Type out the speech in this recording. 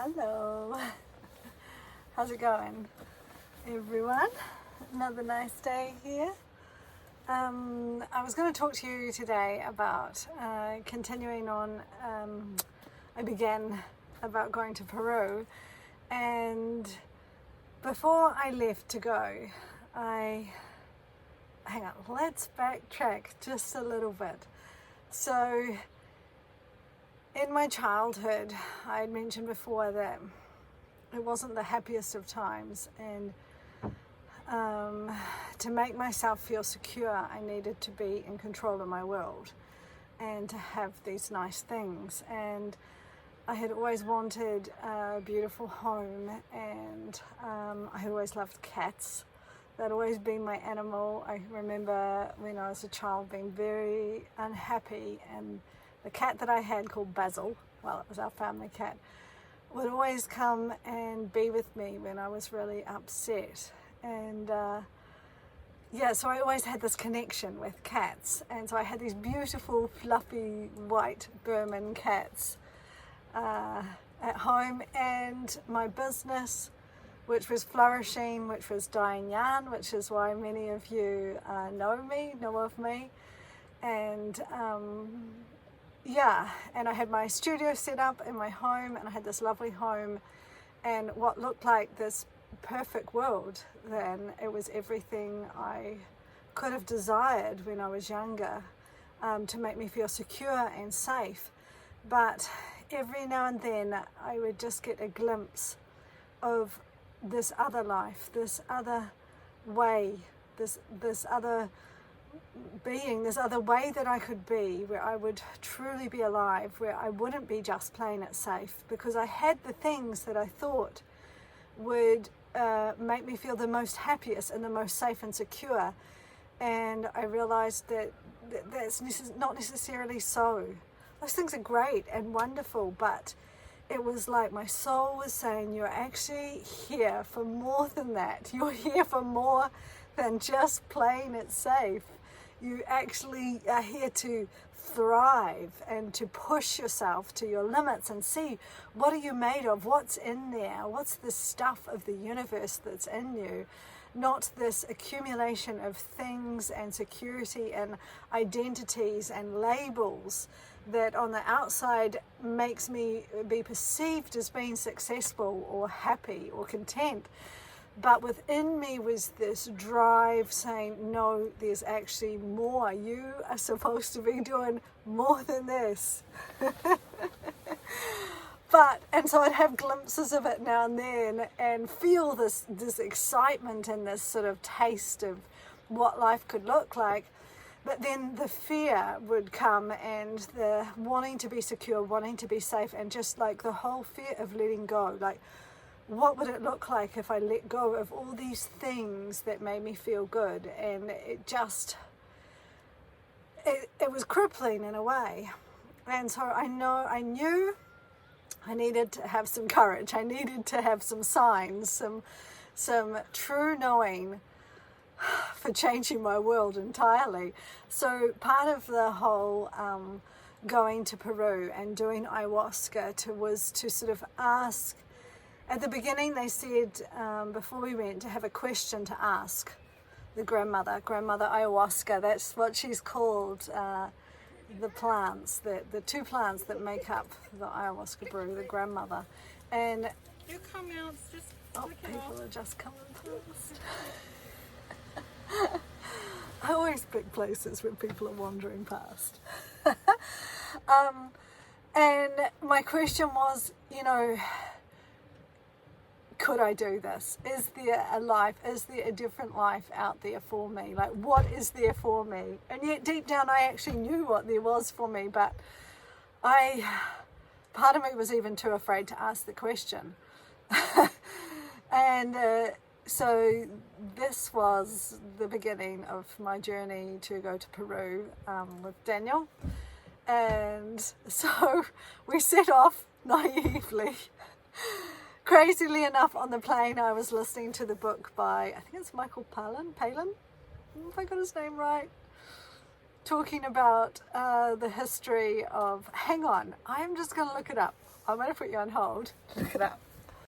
Hello, how's it going, everyone? Another nice day here. I was going to talk to you today about continuing on. I began about going to Peru, and before I left to go, hang on, let's backtrack just a little bit. So, in my childhood, I had mentioned before that it wasn't the happiest of times, and to make myself feel secure, I needed to be in control of my world and to have these nice things. And I had always wanted a beautiful home, and I had always loved cats. That'd always been my animal. I remember when I was a child being very unhappy, and the cat that I had, called Basil, well, it was our family cat, would always come and be with me when I was really upset. And so I always had this connection with cats. And so I had these beautiful, fluffy, white Burman cats at home, and my business, which was flourishing, which was dyeing yarn, which is why many of you know of me. And and I had my studio set up in my home, and I had this lovely home and what looked like this perfect world then. It was everything I could have desired when I was younger, to make me feel secure and safe. But every now and then I would just get a glimpse of this other life, this other way, this other being, this other way that I could be, where I would truly be alive, where I wouldn't be just playing it safe, because I had the things that I thought would make me feel the most happiest and the most safe and secure. And I realized that that's not necessarily so. Those things are great and wonderful, but it was like my soul was saying, you're actually here for more than that. You're here for more than just playing it safe. You actually are here to thrive and to push yourself to your limits and see, what are you made of? What's in there? What's the stuff of the universe that's in you? Not this accumulation of things and security and identities and labels that on the outside makes me be perceived as being successful or happy or content. But within me was this drive saying, no, there's actually more. You are supposed to be doing more than this. And so I'd have glimpses of it now and then and feel this excitement and this sort of taste of what life could look like. But then the fear would come, and the wanting to be secure, wanting to be safe, and just like the whole fear of letting go. Like, what would it look like if I let go of all these things that made me feel good? And it was crippling in a way. And so I knew I needed to have some courage. I needed to have some signs, some true knowing for changing my world entirely. So part of the whole going to Peru and doing ayahuasca was to sort of ask. At the beginning, they said, before we went, to have a question to ask the grandmother Ayahuasca. That's what she's called, the plants, the two plants that make up the ayahuasca brew, the grandmother. And you come out, just people are just coming past. I always pick places where people are wandering past. And my question was, could I do this? Is there a life? Is there a different life out there for me? Like, what is there for me? And yet deep down I actually knew what there was for me, but part of me was even too afraid to ask the question. And so this was the beginning of my journey to go to Peru with Daniel. And so we set off naively. Crazily enough, on the plane, I was listening to the book by, I think it's Michael Palin, if I got his name right, talking about the history of, hang on, I am just going to look it up. I'm going to put you on hold. Look it up.